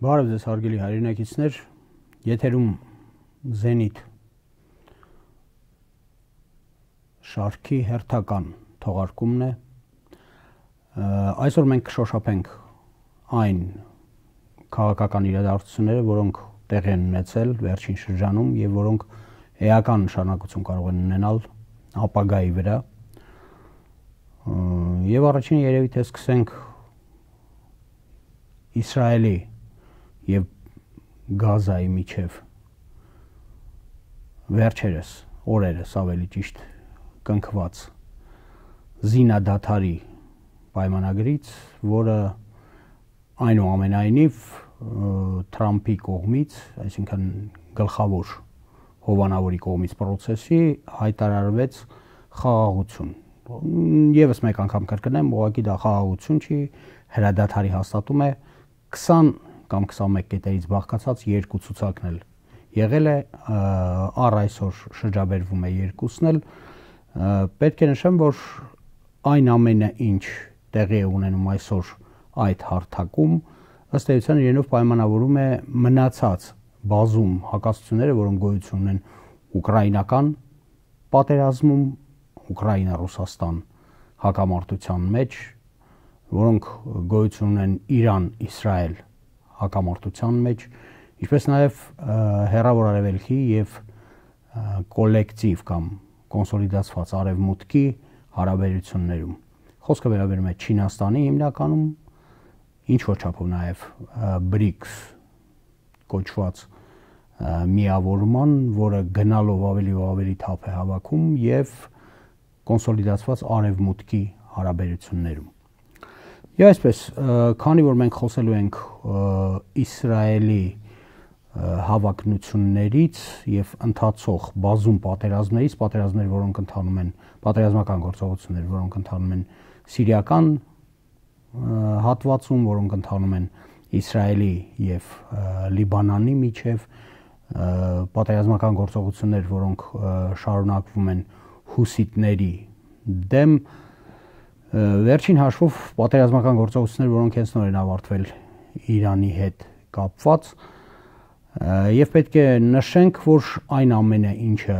Բարև ձեզ հարգելի հայրենակիցներ, եթերում Զենիթ շարքի հերթական թողարկումն է։ Այսօր մենք կշոշափենք այն քաղաքական իրադարձությունները, որոնք տեղի են ունեցել վերջին շրջանում եւ որոնք էական նշանակություն կարող են ունենալ ապագայի վրա։ Եվ առաջին երևի թե սկսենք Իսրայելի եւ Գազայի միջև վերջերս օրերս ավելի ճիշտ կնքված զինադադարի պայմանագրից, որը այնուամենայնիվ Թրամփի կողմից, այսինքն գլխավոր հովանավորի կողմից process-ի հայտարարվեց խաղաղություն։ Եվս մեկ անգամ կրկնեմ, ուղղակի դա խաղաղություն չի, հրադադարի հաստատում է 20 կամ 21 կետերից բաղկացած երկու ցուցակն էլ եղել է, առ այսօր շրջաբերվում է երկուսն էլ։ Պետք է նշեմ, որ այն ամենը, ինչ տեղի է ունենում այսօր այդ հարթակում, ըստ էության իրենով պայմանավորում է մնացած բազում հակասությունները, որոնք գոյություն ունեն ուկրաինական պատերազմում, Ուկրաինա-Ռուսաստան հակամարտության մեջ, որոնք գոյություն ունեն Իրան-Իսրայել հակամարտության մեջ, ինչպես նաև հեռավոր արևելքի եւ կոլեկտիվ կամ կոնսոլիդացված արևմուտքի հարաբերություններում։ Խոսքը վերաբերում է Չինաստանի հիմնականում, ինչ որ չափով նաև BRICS կոչված միավորման, որը գնալով ավելի ու ավելի թափ է հավաքում եւ կոնսոլիդացված արևմուտքի հարաբերություններում։ Եվ այսպես, քանի որ մենք խոսելու ենք Իսրայելի հավակնություններից եւ ընթացող բազում պատերազմներ, որոնք ընթանում են, պատերազմական գործողություններ, որոնք ընթանում են սիրիական հատվածում, որոնք ընթանում են Իսրայելի եւ Լիբանանի միջև, պատերազմական գործողություններ, որոնք շարունակվում են հուսիտների դեմ, վերջին հաշվով պատերազմական գործողություններ, որոնք հենց նոր են ավարտվել Իրանի հետ կապված, եւ պետք է նշենք, որ այն ամենը, ինչը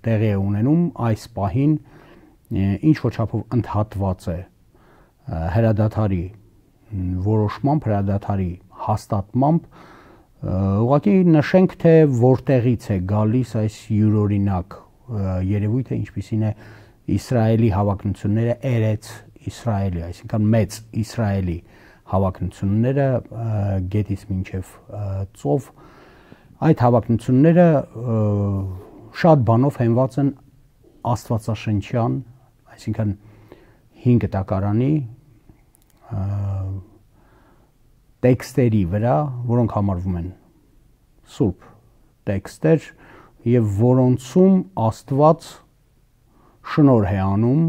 տեղի է ունենում այս պահին, ինչ որ չափով ընդհատված է հրադադարի որոշմամբ, հրադադարի հաստատմամբ, ուղղակի նշենք, թե որտեղից է գալիս այս յուրօրինակ երևույթը, ինչպիսին է Իսրայելի հավակնությունները Էրեց Իսրայելի, այսինքն մեծ Իսրայելի հավակնությունները գետից մինչև ծով, այդ հավակնությունները շատ բանով հենված են աստվածաշնչյան, այսինքն 5 տակարանի տեքստերի վրա, որոնք համարվում են սուրբ տեքստեր եւ որոնցում Աստված շնորհ է անում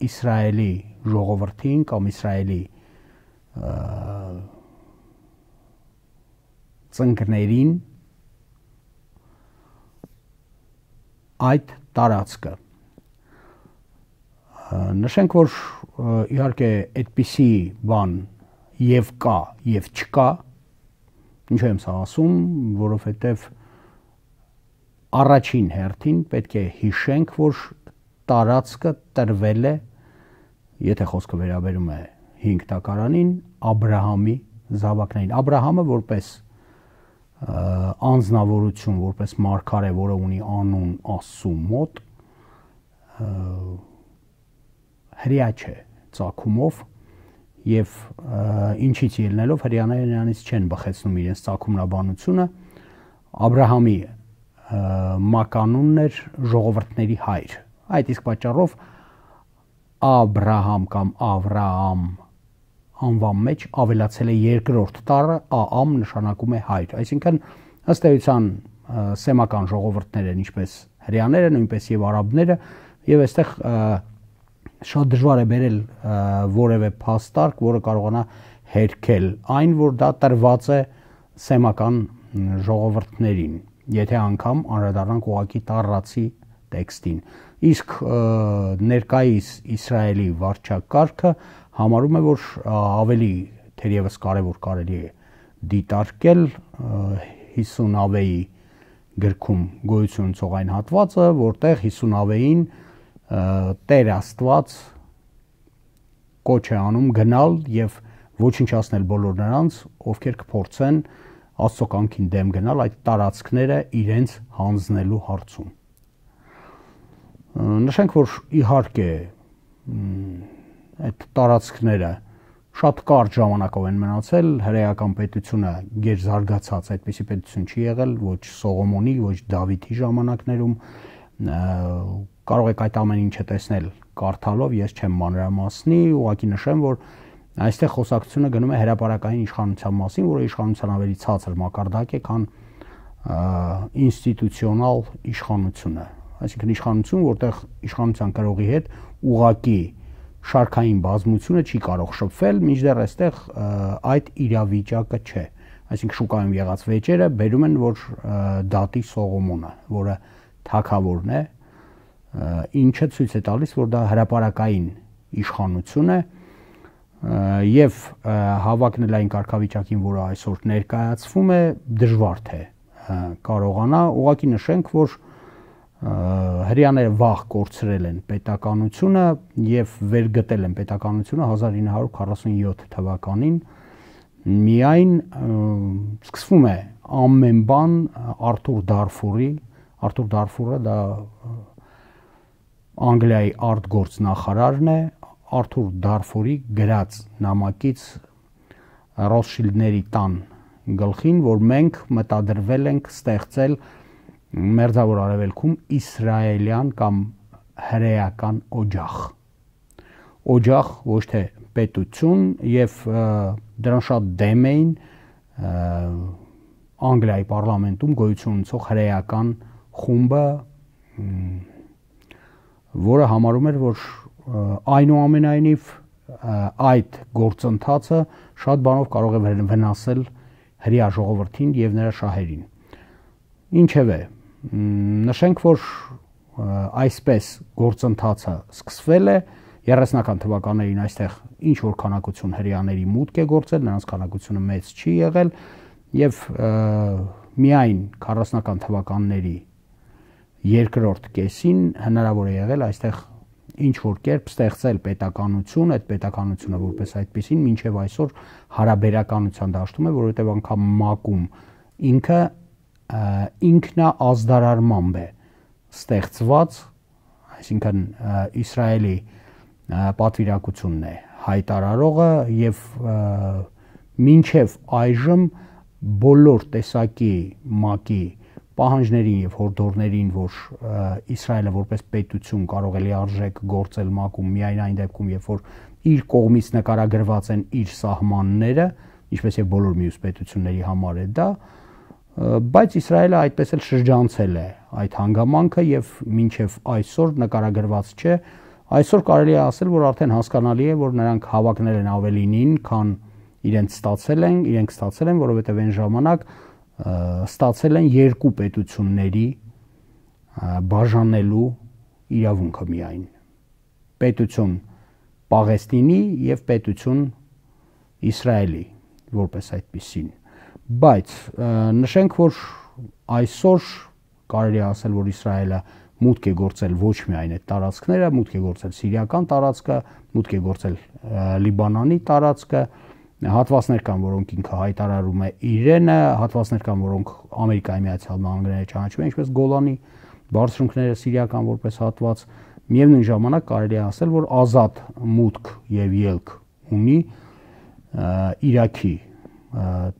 Իսրայելի ժողովրդին կամ Իսրայելի ծնկներին այդ տարածքը։ Նշենք, որ իհարկե այդպիսի բան եւ կա եւ չկա, ինչու եմ սա ասում, որովհետեւ առաջին հերթին պետք է հիշենք, որ տարածքը տրվել է, եթե խոսքը վերաբերում է 5 տակարանին, Աբրահամի զավակներին։ Աբրահամը որպես անձնավորություն, որպես մարգարե, որը ունի անուն Աստծու մոտ, հրյա չէ ծագումով եւ ինչից ելնելով հրյաները նրանից չեն բխեցնում իրենց ծագումնաբանությունը։ Աբրահամի մականունն էր ժողովրդների հայր։ Այդ իսկ պատճառով Աբրահամ կամ Ավրահամ անվան մեջ ավելացել է երկրորդ տառը, Աամ նշանակում է հայր, այսինքն ըստ էության սեմական ժողովուրդները, ինչպես հրյաները, նույնպես եւ արաբները, եւ այստեղ շատ դժվար է բերել որևէ փաստարկ, որը կարողանա հերքել այն, որ դա տրված է սեմական ժողովուրդներին, եթե անգամ անդրադառնանք ուղղակի տառացի տեքստին։ Իսկ ներկայիս Իսրայելի վարչակարգը համարում է, որ ավելի թերևս կարևոր կարելի է դիտարկել 50 ավեի գրքում գոյություն ունեցող այն հատվածը, որտեղ 50 ավեին Տեր Աստված կոչ է անում գնալ եւ ոչնչացնել բոլոր նրանց, ովքեր կփորձեն Աստծո կամքին դեմ գնալ այդ տարածքները իրենց հանձնելու հարցում։ Նշենք, որ իհարկե այդ տարածքները շատ կարճ ժամանակով են մնացել, հրեական պետությունը գերզարգացած այդպիսի պետություն չի եղել, ոչ Սողոմոնի, ոչ Դավիթի ժամանակներում, կարող եք այդ ամեն ինչը տեսնել կարդալով, ես չեմ մանրամասնի, ուղղակի նշեմ, որ այստեղ խոսակցությունը գնում է հրապարակային իշխանության մասին, որը իշխանության ավելի ցածր մակարդակ է, քան ինստիտուցիոնալ իշխանությունը, այսինքն իշխանություն, որտեղ իշխանության կրողի հետ ուղղակի շարքային բազմությունը չի կարող շփվել, մինչդեռ այստեղ այդ իրավիճակը չէ։ Այսինքն շուկայում եղած վեճերը բերում են, որ դատի Սողոմոնը, որը թագավորն է, ինչը ցույց է տալիս, որ դա հրապարակային իշխանություն է եւ հավակնել այն կարգավիճակին, որը այսօր ներկայացվում է, դժվար թե կարողանա։ Ուղղակի նշենք, որ հрьяաները վաղ կորցրել են պետականությունը եւ վերգտել են պետականությունը 1947 թվականին։ Միայն սկսվում է ամեն բան Արթուր Դարֆուրը դա Անգլիայի արտգործ նախարարն է, Արթուր Դարֆուրի գրած նամակից Ռոթշիլդների տան գլխին, որ մենք մտադրվել ենք ստեղծել Մերձավոր Արևելքում իսրայելյան կամ հրեական օջախ, ոչ թե պետություն, եւ դրան շատ դեմ էին Անգլիայի պարլամենտում գոյություն ունեցող հրեական խումբը, որը համարում էր, որ այնուամենայնիվ այդ գործընթացը շատ բանով կարող է վնասել հրեա ժողովրդին եւ նրա շահերին։ Ինչևէ, նշենք, որ այսպես գործընթացը սկսվել է 30-ական թվականներին այստեղ ինչ որ քանակություն հրեաների մուտք է գործել, նրանց քանակությունը մեծ չի եղել եւ միայն 40-ական թվականների երկրորդ կեսին հնարավոր է եղել այստեղ ինչ որ կերպ ստեղծել պետականություն, այդ պետականությունը որպես այդպեսին մինչև այսօր հարաբերականության դաշտում է, որովհետև անգամ ՄԱԿ-ում ինքը ինքնաազդարարմամբ է ստեղծված, այսինքն Իսրայելի պատվիրակությունն է հայտարարողը եւ մինչև այժմ բոլոր տեսակի ՄԱԿ-ի պահանջներին եւ հորդորներին, որ Իսրայելը որպես պետություն կարող է լիարժեք գործել ՄԱԿ-ում միայն այն դեպքում, երբ որ իր կողմից նկարագրված են իր սահմանները, ինչպես եւ բոլոր մյուս պետությունների համար է դա, բայց Իսրայելը այդպես էլ շրջանցել է այդ հանգամանքը եւ մինչեւ այսօր նկարագրված չէ։ Այսօր կարելի է ասել, որ արդեն հասկանալի է, որ նրանք հավակնել են ավելինին, քան իրենք ստացել են, որովհետեւ այն ժամանակ ստացել են երկու պետությունների բաժանելու իրավունքը միայն, պետություն Պաղեստինի եւ պետություն Իսրայելի որպես այդպիսին, բայց նշենք, որ այսօր կարելի է ասել, որ Իսրայելը մուտք է գործել ոչ միայն այդ տարածքները, մուտք է գործել սիրիական տարածքը, մուտք է գործել Լիբանանի տարածքը, հատվածներ կան, որոնք ինքը հայտարարում է իրենը, հատվածներ կան, որոնք Ամերիկայի Միացյալ Նահանգները ճանաչում են, ինչպես Գոլանի բարձունքները սիրիական որպես հատված, միևնույն ժամանակ կարելի է ասել, որ ազատ մուտք եւ ելք ունի Իրաքի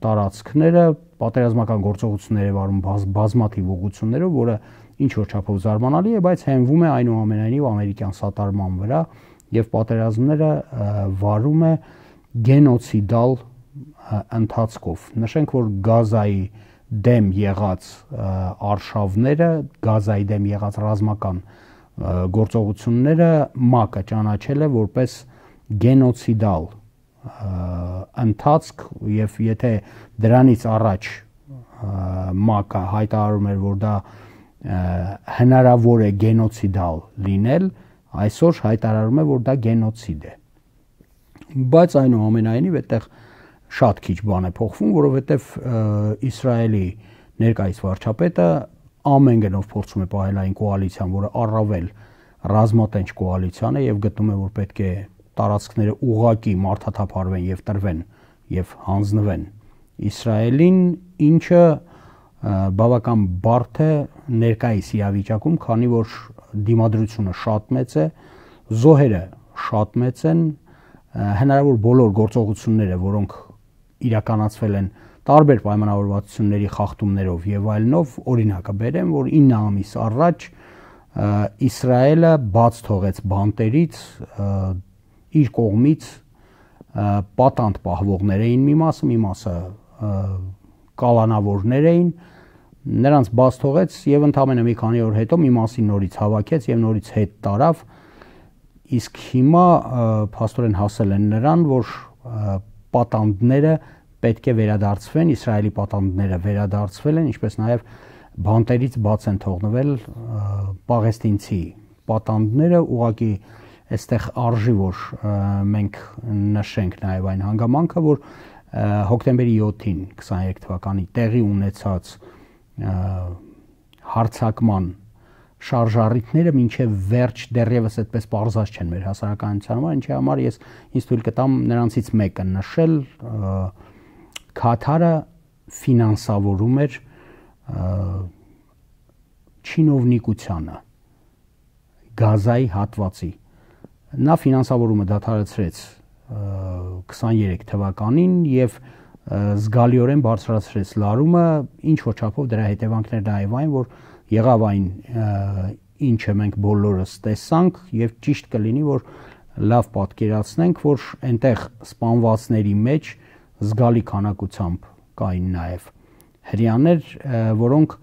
տարածքները, պատերազմական գործողություններ վարում բազմաթիվ ուղղություններով, որը ինչ որ չափով զարմանալի է, բայց հենվում է այնուամենայնիվ ամերիկյան սատարման վրա եւ պատերազմները վարում է գենոցիդալ ընթացքով։ Նշենք, որ Գազայի դեմ եղած արշավները, Գազայի դեմ եղած ռազմական գործողությունները ՄԱԿ-ը ճանաչել է որպես գենոցիդալ ընթացք եւ եթե դրանից առաջ ՄԱԿ-ը հայտարարում էր, որ դա հնարավոր է գենոցիդալ լինել, այսօր հայտարարում է, որ դա գենոցիդ է։ Բայց այնուամենայնիվ այդտեղ շատ քիչ բան է փոխվում, որովհետև Իսրայելի ներկայիս վարչապետը ամեն գնով փորձում է պահել այն կոալիցիան, որը առավել ռազմատենչ կոալիցիան է եւ գտնում է, որ պետք է տարածքները ուղղակի մարդաթափարվեն եւ տրվեն եւ հանձնվեն Իսրայելին, ինչը բավական բարդ է ներկայիս իրավիճակում, քանի որ դիմադրությունը շատ մեծ է, զոհերը շատ մեծ են, հնարավոր բոլոր գործողությունները, որոնք իրականացվել են տարբեր պայմանավորվածությունների խախտումներով եւ այլնով, օրինակը բերեմ, որ 9 ամիս առաջ Իսրայելը բաց թողեց բանտերից իր կողմից պատանդ պահվողներ էին մի մասը կալանավորներ էին, նրանց բաց թողեց եւ ընդամենը մի քանի օր հետո մի մասին նորից հավաքեց եւ նորից հետ տարավ, իսկ հիմա փաստորեն հասել են նրան, որ պատանդները պետք է վերադարձվեն, Իսրայելի պատանդները վերադարձվել են, ինչպես նաեւ բանտերից բաց են թողնվել պաղեստինցի պատանդները, ուղղակի այստեղ արժի որ մենք նշենք նաեւ այն հանգամանքը, որ հոկտեմբերի 7-ին 23 թվականի տեղի ունեցած հարձակման շարժառիթները մինչև վերջ դեռևս այդպես պարզած չեն մեր հասարակայնության համար, ինչի համար ես ինձ թույլ կտամ նրանցից մեկը նշել, Քաթարը ֆինանսավորում էր չինովնիկությանը Գազայի հատվածի, նա ֆինանսավորումը դադարեցրեց 23 թվականին եւ զգալիորեն բարձրացրեց լարումը, ինչ որ չափով դրա հետևանքներն նաև այն, որ եղավ այն ինչը մենք բոլորս տեսանք եւ ճիշտ կլինի, որ լավ պատկերացնենք, որ այնտեղ սպանվածների մեջ զգալի քանակությամբ կային նաև հрьяաներ, որոնք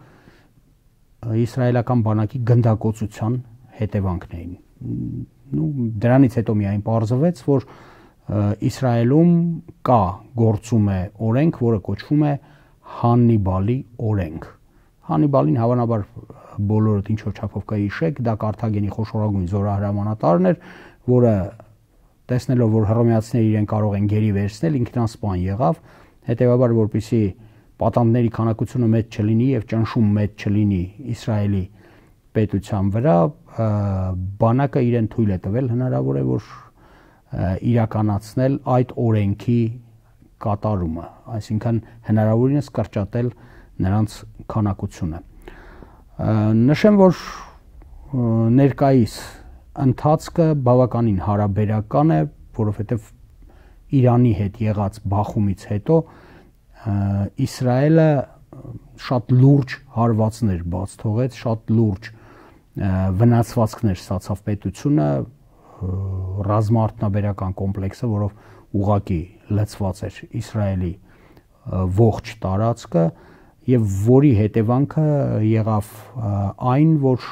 իսրայելական բանակի գնդակոծության հետևանքն էին։ Դրանից հետո միայն պարզվեց, որ Իսրայելում կա գործում է օրենք, որը կոչվում է Հաննիբալի օրենք։ Հաննիբալին հավանաբար բոլորդ ինչ որ չափով կհիշեք, դա Կարթագենի խոշորագույն զորահրամանատարն էր, որը տեսնելով, որ հռոմեացիները իրեն կարող են գերի վերցնել, ինքնասպան եղավ, հետեւաբար որպեսզի պատանդների քանակությունը մեծ չլինի եւ ճնշում մեծ չլինի Իսրայելի պետության վրա, բանակը իրեն թույլ է տվել, հնարավոր է որ իրականացնել այդ օրենքի կատարումը, այսինքն հնարավորինս կրճատել նրանց քանակությունը։ Նշեմ, որ ներկայիս ընթացքը բավականին հարաբերական է, որովհետև Իրանի հետ եղած բախումից հետո Իսրայելը շատ լուրջ հարվածներ բաց թողեց, շատ լուրջ վնասվածքներ ստացավ պետությունը, ռազմաարդյունաբերական կոմպլեքսը, որով ուղղակի լցված էր Իսրայելի ողջ տարածքը եւ որի հետևանքը եղավ այն, որ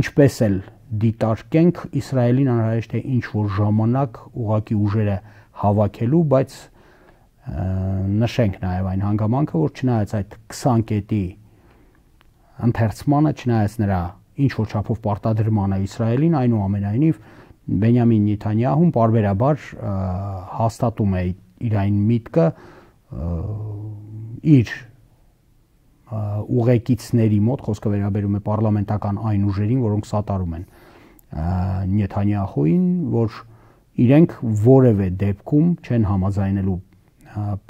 ինչպես էլ դիտարկենք Իսրայելին անհրաժեշտ է ինչ որ ժամանակ ուղղակի ուժերը հավաքելու, բայց նշենք նաեւ այն հանգամանքը, որ չնայած այդ 20 կետի ընթերցմանը, չնայած նրա ինչ որ չափով պարտադրմանը Իսրայելին, այնուամենայնիվ Բենյամին Նեթանյահուն պարբերաբար հաստատում է իր այն միտքը իր ուղեկիցների մոտ, խոսքը վերաբերում է պարլամենտական այն ուժերին, որոնք սատարում են Նեթանյահուին, որ իրենք որևէ դեպքում չեն համաձայնելու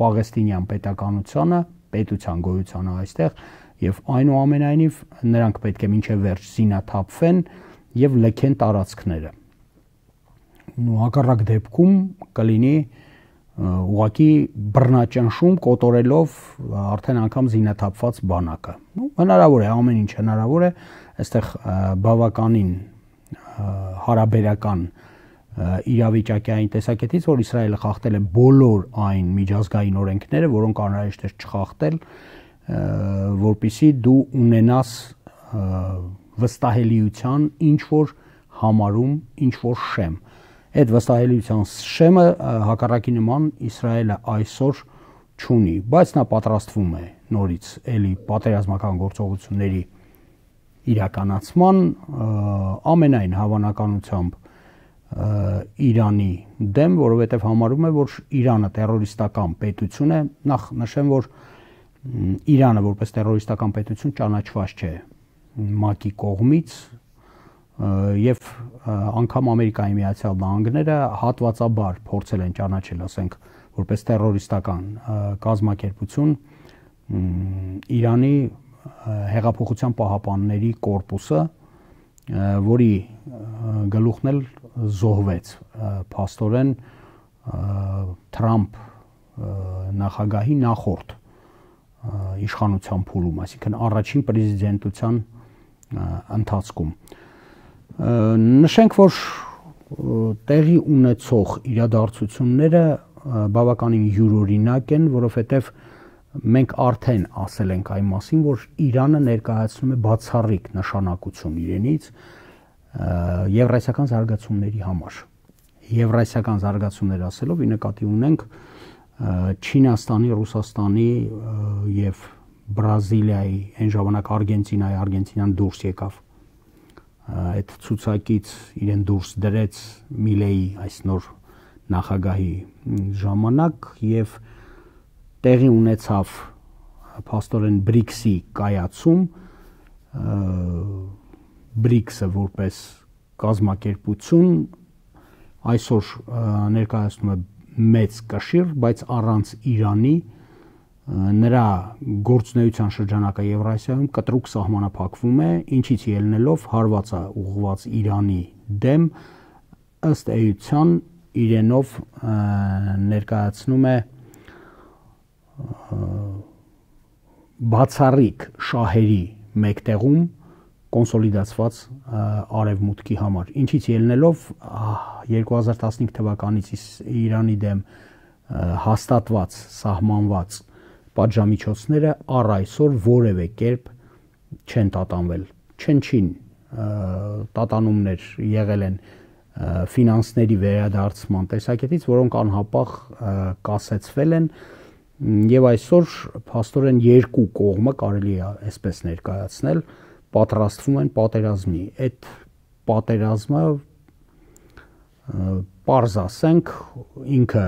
պաղեստինյան պետականությանը, պետության գոյությանը այստեղ եւ այնուամենայնիվ նրանք պետք է մինչեւ վերջ զինաթափվեն եւ լքեն տարածքները։ Հակառակ դեպքում կլինի ուղղակի բռնաճնշում կոտորելով արդեն անգամ զինաթափված բանակը։ Հնարավոր է, ամեն ինչ հնարավոր է, այստեղ բավականին հարաբերական իրավիճակի այն տեսակետից, որ Իսրայելը խախտել է բոլոր այն միջազգային օրենքները, որոնք անհրաժեշտ է չխախտել, որպեսզի դու ունենաս վստահելիության ինչ որ համարում, ինչ որ շեմ։ Այդ վստահելիության շեմը հակառակի նման Իսրայելը այսօր չունի, բայց նա պատրաստվում է նորից էլի պատերազմական գործողությունների իրականացման, ամենայն հավանականությամբ Իրանի դեմ, որովհետև համարում է, որ Իրանը տերորիստական պետություն է, նախ նշեմ, որ Իրանը որպես տերորիստական պետություն ճանաչված չէ ՄԱԿ-ի կողմից եւ անգամ Ամերիկայի Միացյալ Նահանգները հատվածաբար փորձել են ճանաչել, ասենք, որպես տերորիստական կազմակերպություն Իրանի հեղափոխության պահապանների կորպուսը, որի գլուխն էլ զոհվեց փաստորեն Թրամփ նախագահի նախորդ իշխանության փուլում, այսինքն առաջին պրեզիդենտության ընթացքում։ Նշենք, որ տեղի ունեցող իրադարձությունները բավականին յուրօրինակ են, որովհետև մենք արդեն ասել ենք այն մասին, որ Իրանը ներկայացնում է բացառիկ նշանակություն իրենից եվրասիական զարգացումների համար։ Եվրասիական զարգացումներ ասելով ի նկատի ունենք Չինաստանի, Ռուսաստանի եւ Բրազիլիայի, այն ժամանակ Արգենտինան դուրս եկավ այդ ցուցակից, իրեն դուրս դրեց Միլեի այս նոր նախագահի ժամանակ եւ տեղի ունեցավ փաստորեն BRICS-ի կայացում, BRICS-ը որպես կազմակերպություն այսօր ներկայացնում է մեծ կշիռ, բայց առանց Իրանի նրա գործունեության շրջանակը Եվրասիայում կտրուկ սահմանափակվում է, ինչից ելնելով հարվածը ուղղված Իրանի դեմ ըստ էության իրենով ներկայացնում է բացառիկ շահերի մեկտեղում կոնսոլիդացված արևմուտքի համար, ինչից ելնելով 2015 թվականից Իրանի դեմ հաստատված, սահմանված պատժամիջոցները առ այսօր որևէ կերպ չեն տատանվել, չնչին տատանումներ եղել են ֆինանսների վերադարձման տեսակետից, որոնք անհապաղ կասեցվել են եւ այսօր փաստորեն երկու կողմը կարելի է այսպես ներկայացնել պատրաստվում են պատերազմի։ Այդ պատերազմը պարզ ասենք ինքը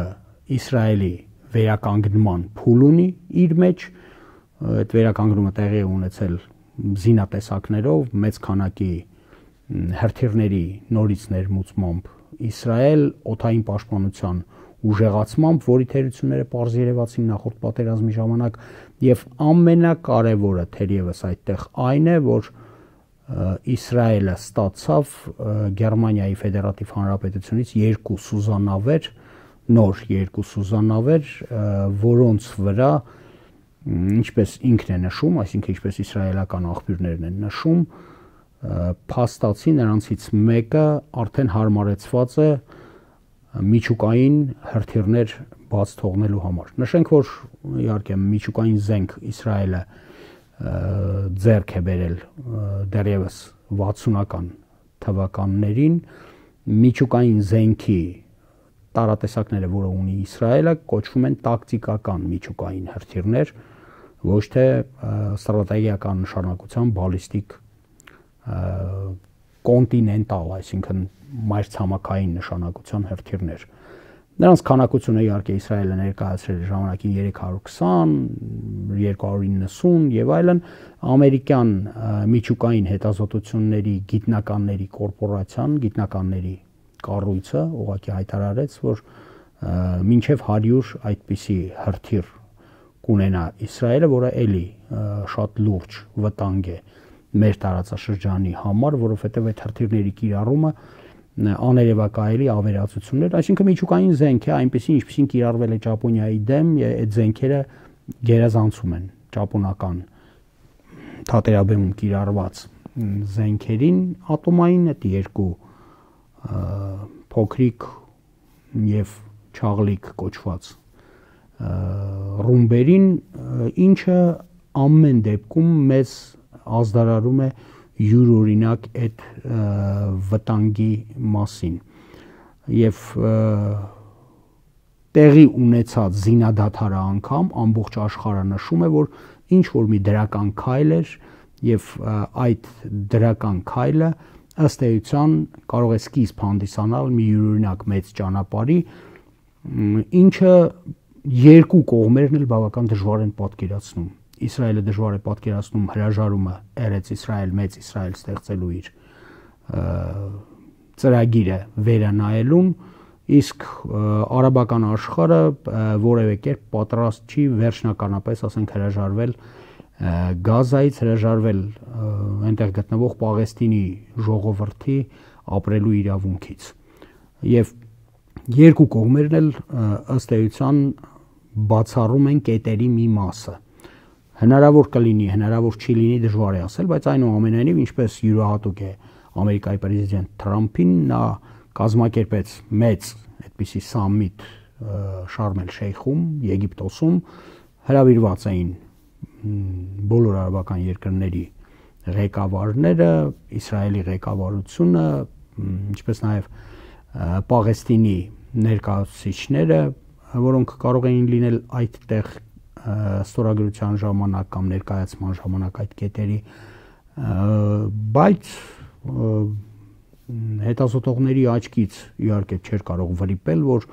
Իսրայելի վերականգնման փուլ ունի իր մեջ, այդ վերականգնումը տեղի է ունեցել զինատեսակներով, մեծ քանակի հրթիռների նորից ներմուծմամբ Իսրայել, օդային պաշտպանության ուժեղացմամբ, որի թերությունները պարզ երևացին նախորդ պատերազմի ժամանակ, եւ ամենակարևորը թերևս այդտեղ այն է, որ Իսրայելը ստացավ Գերմանիայի Ֆեդերատիվ Հանրապետությունից երկու սուզանավեր, նոր երկու սուզանավեր, որոնց վրա, ինչպես ինքն է նշում, այսինքն ինչպես իսրայելական աղբյուրներն են նշում, փաստացի նրանցից մեկը արդեն հարմարեցված է միջուկային հրթիռներ բաց թողնելու համար։ Նշենք, որ իհարկե միջուկային զենք Իսրայելը ձեռք է բերել դեռևս 60-ական թվականներին, միջուկային զենքի տարատեսակները, որը ունի Իսրայելը, կոչվում են տակտիկական միջուկային հրթիռներ, ոչ թե ստրատեգիական նշանակության բալիստիկ կոնտինենտալ, այսինքն մայրցամաքային նշանակության հրթիռներ։ Նրանց քանակությունը իհարկե Իսրայելը ներկայացրել է ժամանակին 320, 290 եւ այլն, ամերիկյան միջուկային հետազոտությունների գիտնականների կորպորացիան, գիտնականների կառույցը ուղղակի հայտարարեց, որ մինչև 100 այդպիսի հրթիռ կունենա Իսրայելը, որը էլի շատ լուրջ վտանգ է մեր տարածաշրջանի համար, որովհետև այդ հրթիռների կիրառումը աներևակայելի ավերածություններ, այսինքն միջուկային զենք է, այնպեսին ինչպեսին կիրառվել է Ճապոնիայի դեմ, այդ զենքերը գերազանցում են ճապոնական թատերաբեմում կիրառված զենքերին, ատոմային այդ երկու փոքրիկ եւ չաղլիկ կոչված ռումբերին, ինչը ամեն դեպքում մեզ ազդարարում է յուրօրինակ այդ վտանգի մասին եւ տեղի ունեցած զինադադարը անգամ ամբողջ աշխարհը նշում է, որ ինչ որ մի դրական քայլ էր եւ այդ դրական քայլը ըստ էության կարող է սկիզբ հանդիսանալ մի յուրօրինակ մեծ ճանապարհի, ինչը երկու կողմերն էլ բավական դժվար են պատկերացնում։ Իսրայելը դժվար է պատկերացնում հրաժարումը Էրեց Իսրայել, մեծ Իսրայել ստեղծելու իր ծրագիրը վերանայելուն, իսկ արաբական աշխարհը որևէ կերպ պատրաստ չի վերջնականապես, ասենք, հրաժարվել Գազայից, հրաժարվել այնտեղ գտնվող Պաղեստինի ժողովրդի ապրելու իրավունքից։ Եվ երկու կողմերն էլ ըստ էության բացառում են կետերի մի մասը։ Հնարավոր կլինի, հնարավոր չի լինի, դժվար է ասել, բայց այնուամենայնիվ, ինչպես յուրահատուկ է Ամերիկայի պրեզիդենտ Թրամփին, նա կազմակերպեց մեծ այդպիսի սամիտ Շարմ էլ-Շեյխում, Եգիպտոսում, հրավիրված էին բոլոր արաբական երկրների ղեկավարները, Իսրայելի ղեկավարությունը, ինչպես նաև Պաղեստինի ներկայացուցիչները, որոնք կարող էին լինել այդտեղ ստորագրության ժամանակ կամ ներկայացման ժամանակ այդ կետերի, բայց հետազոտողների աչքից իհարկե չէր կարող վրիպել, որ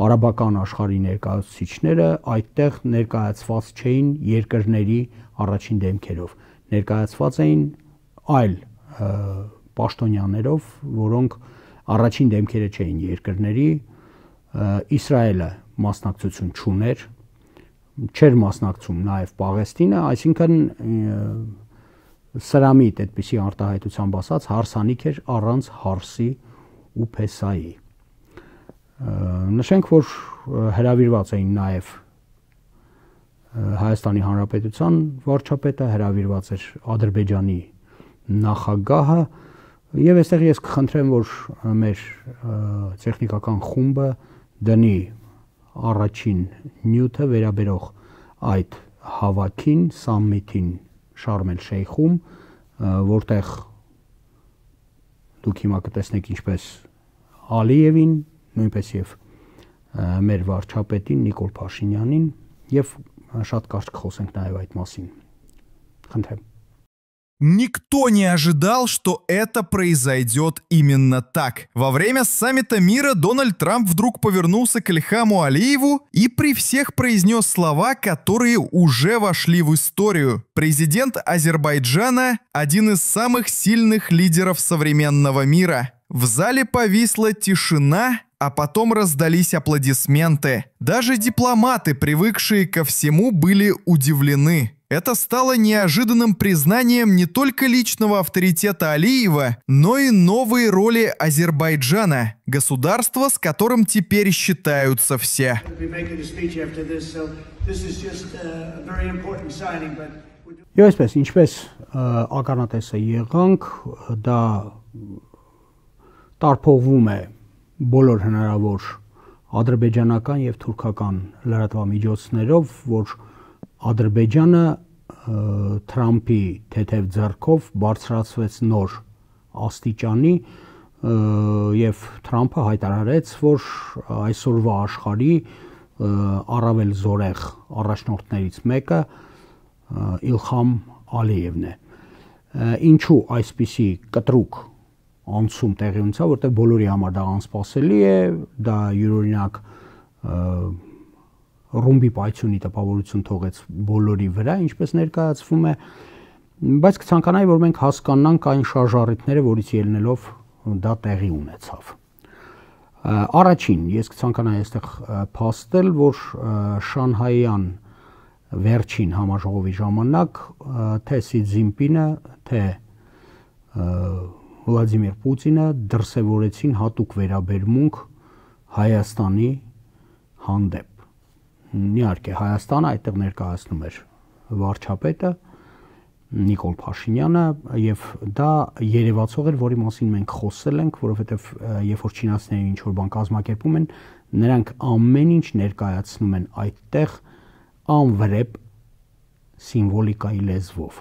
արաբական աշխարհի ներկայացուցիչները այդտեղ ներկայացված չէին երկրների առաջին դեմքերով, ներկայացված էին այլ պաշտոնյաներով, որոնք առաջին դեմքերը չէին երկրների, Իսրայելը մասնակցություն չուներ, չէր մասնակցում նաև Պաղեստինը, այսինքն սրամիտ այդպիսի արտահայտությամբ ասած հարսանիք էր առանց հարսի ու փեսայի։ Նշենք, որ հրավիրված էին նաև Հայաստանի Հանրապետության վարչապետը, հրավիրված էր Ադրբեջանի նախագահը, եւ այստեղ ես կխնդրեմ, որ մեր տեխնիկական խումբը դնի առաջին նյութը վերաբերող այդ հավաքին, սամմիթին Շարմ էլ-Շեյխում, որտեղ դուք հիմա կտեսնեք ինչպես Ալիևին, նույնպես եւ մեր վարչապետին Նիկոլ Փաշինյանին, եւ շատ կարճ կխոսենք նաեւ այդ մասին։ Խնդրեմ։ Никто не ожидал, что это произойдет именно так. Во время саммита мира Дональд Трамп вдруг повернулся к Ильхаму Алиеву и при всех произнес слова, которые уже вошли в историю. Президент Азербайджана – один из самых сильных лидеров современного мира. В зале повисла тишина, а потом раздались аплодисменты. Даже дипломаты, привыкшие ко всему, были удивлены. Это стало неожиданным признанием не только личного авторитета Алиева, но и новой роли Азербайджана, государства, с которым теперь считаются все. Եվ այսպես, ինչպես ականատեսը եղանք, դա տարփողվում է բոլոր հնարավոր ադրբեջանական եւ թուրքական լրատվամիջոցներով, որ Ադրբեջանը Թրամփի թեթև ձեռքով բարձրացվեց նոր աստիճանի եւ Թրամփը հայտարարեց, որ այսօրվա աշխարհի առավել զորեղ առաջնորդներից մեկը Իլխամ Ալիևն է։ Ինչու այսպիսի կտրուկ անցում տեղի ունեցավ, որտեղ բոլորի համար դա անսպասելի է, դա յուրօրինակ ռումբի պայթյունի տպավորություն թողեց բոլորի վրա, ինչպես ներկայացվում է, բայց կցանկանայի, որ մենք հասկանանք այն շարժառիթները, որից ելնելով դա տեղի ունեցավ։ Առաջին, ես կցանկանայի այստեղ փաստել, որ Շանհայյան վերջին համաժողովի ժամանակ թե Սի Ցզինպինը, թե Վլադիմիր Պուտինը դրսևորեցին հատուկ վերաբերմունք Հայաստանի հանդեպ։ Իհարկե Հայաստանը այդտեղ ներկայացնում էր վարչապետը Նիկոլ Փաշինյանը եւ դա երևացող էր, որի մասին մենք խոսել ենք, որովհետեւ երբ որ չինացիները ինչ որ բան կազմակերպում են, նրանք ամեն ինչ ներկայացնում են այդտեղ անվրեպ սիմվոլիկայի լեզվով։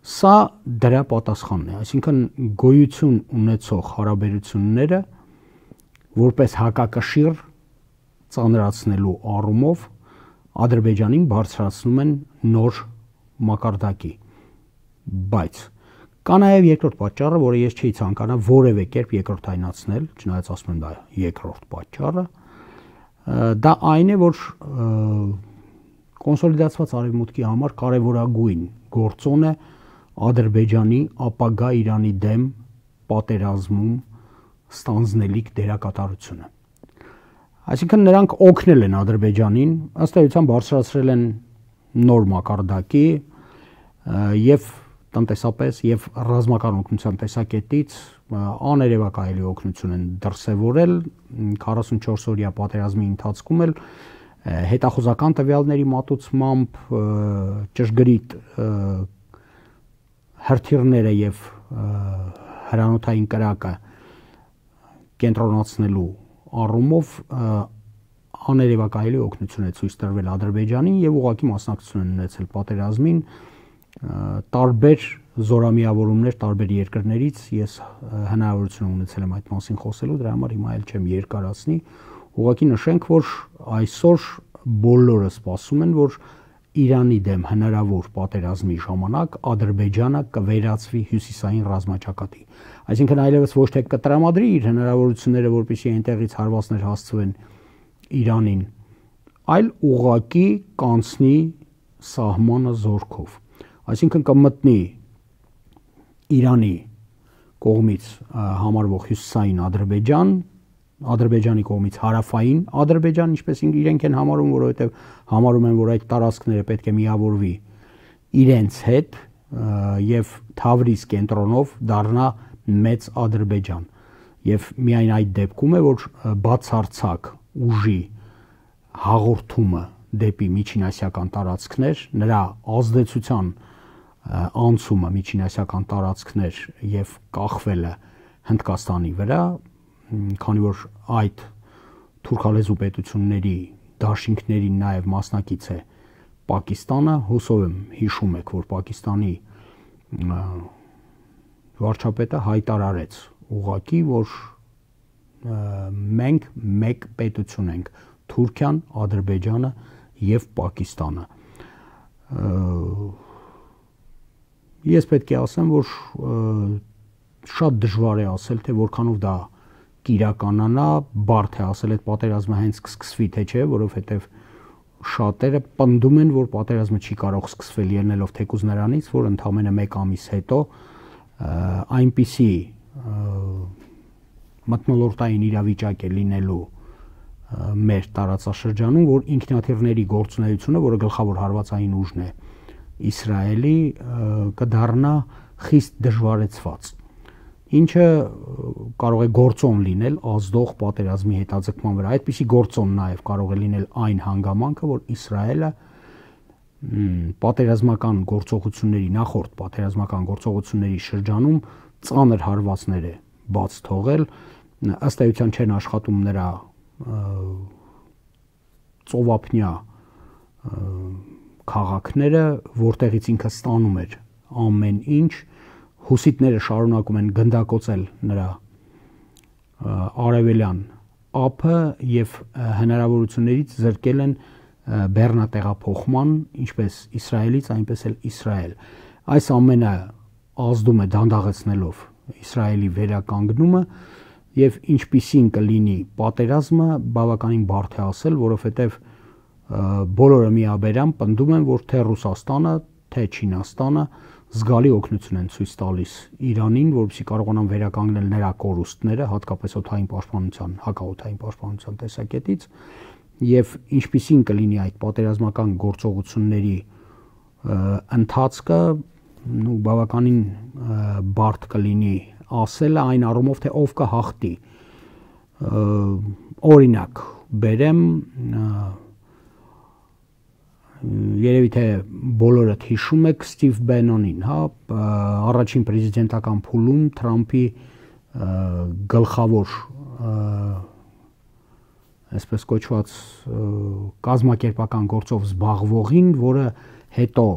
Սա դրա պատասխանն է, այսինքն գոյություն ունեցող հարաբերությունները որպես հակակշիռ ծանրացնելու առումով Ադրբեջանին բարձրացնում են նոր մակարդակի, բայց Կա նաև երկրորդ պատճառը, որը ես չի ցանկանա որևէ կերպ երկրորդայնացնել, չնայած ասում եմ դա երկրորդ պատճառը, դա այն է, որ կոնսոլիդացված արևմուտքի համար կարևորագույն գործոն է Ադրբեջանի ապագա Իրանի դեմ պատերազմում ստանձնելիք դերակատարությունը։ Այսինքն նրանք օգնել են Ադրբեջանին, ըստ էության բարձրացրել են նոր մակարդակի եւ տնտեսապես եւ ռազմական օգնության տեսակետից աներևակայելի օգնություն են դրսևորել 44 օրյա պատերազմի ընթացքում էլ հետախուզական տվյալների մատուցմամբ ճշգրիտ հրթիռները եւ հրանոթային կրակը կենտրոնացնելու առումով աներևակայելի օգնություն է ցույց տրվել Ադրբեջանին եւ ուղղակի մասնակցություն են ունեցել պատերազմին տարբեր զորամիավորումներ տարբեր երկրներից ես հնարավորություն ունեցել եմ այդ մասին խոսելու դրա համար հիմա էլ չեմ երկարացնի ուղղակի նշենք որ այսօր բոլորը սպասում են որ Իրանի դեմ հնարավոր պատերազմի ժամանակ Ադրբեջանը կվերածվի հյուսիսային ռազմաճակատի այսինքն այլևս ոչ թե կտրամադրի իր հնարավորությունները որպեսզի այնտեղից հարվածներ հասցվեն Իրանին այլ ուղղակի կանցնի սահմանը զորքով այսինքն կմտնի Իրանի կողմից համարվող հյուսիսային Ադրբեջանի կողմից հարավային Ադրբեջան, ինչպես իրենք են համարում, որովհետև համարում են, որ այդ տարածքները պետք է միավորվի իրենց հետ եւ Թավրիզ կենտրոնով դառնա մեծ Ադրբեջան։ Եվ միայն այդ դեպքում է, որ բացարձակ ուժի հաղորդումը դեպի միջինասիական տարածքներ, նրա ազդեցության անցումը միջինասիական տարածքներ եւ կախվելը Հնդկաստանի վրա քանի որ այդ թուրքալեզու պետությունների դաշինքներին նաև մասնակից է Պակիստանը, հուսով եմ հիշում եք, որ Պակիստանի վարչապետը հայտարարեց ուղղակի, որ մենք մեկ պետություն ենք, Թուրքիան, Ադրբեջանը եւ Պակիստանը։ Ես պետք է ասեմ, որ շատ դժվար է ասել, թե որքանով դա կիրականանա, բարդ է ասել այդ պատերազմը հենց կսկսվի թե չէ, որովհետև շատերը պնդում են, որ պատերազմը չի կարող սկսվել ելնելով թեկուզ նրանից, որ ընդամենը 1 ամիս հետո այնպիսի մթնոլորտային իրավիճակ է լինելու մեր տարածաշրջանում, որ ինքնաթիռների գործունեությունը, որը գլխավոր հարվածային ուժն է Իսրայելի, կդառնա խիստ դժվարեցված։ Ինչը կարող է գործոն լինել ազդող պատերազմի հետաձգման վրա։ Այդպիսի գործոն նաև կարող է լինել այն հանգամանքը, որ Իսրայելը պատերազմական գործողությունների նախորդ պատերազմական գործողությունների շրջանում ծանր հարվածներ է բաց թողել, ըստ էության չեն աշխատում նրա ծովափնյա քաղաքները, որտեղից ինքը ստանում էր ամեն ինչ հուսիտները շարունակում են գնդակոծել նրա արևելյան ափը եւ հնարավորություններից զրկել են բեռնատեղափոխման ինչպես Իսրայելից, այնպես էլ Իսրայել։ Այս ամենը ազդում է դանդաղեցնելով Իսրայելի վերականգնումը եւ ինչպիսին կլինի պատերազմը բավականին բարդ է ասել, որովհետեւ բոլորը միաբերան պնդում են, որ թե Ռուսաստանը, թե Չինաստանը զգալի օգնություն են ցույց տալիս Իրանին, որպեսզի կարողանան վերականգնել նրա կորուստները, հատկապես օդային պաշտպանության, հակաօդային պաշտպանության տեսակետից, եւ ինչպիսին կլինի այդ պատերազմական գործողությունների ընթացքը, բավականին բարդ կլինի ասելը այն առումով, թե ով կհաղթի։ Օրինակ, բերեմ երևի թե բոլորդ հիշում եք Ստիվ Բենոնին, հա, առաջին պրեզիդենտական փուլում Թրամփի գլխավոր այսպես կոչված կազմակերպական գործով զբաղվողին, որը հետո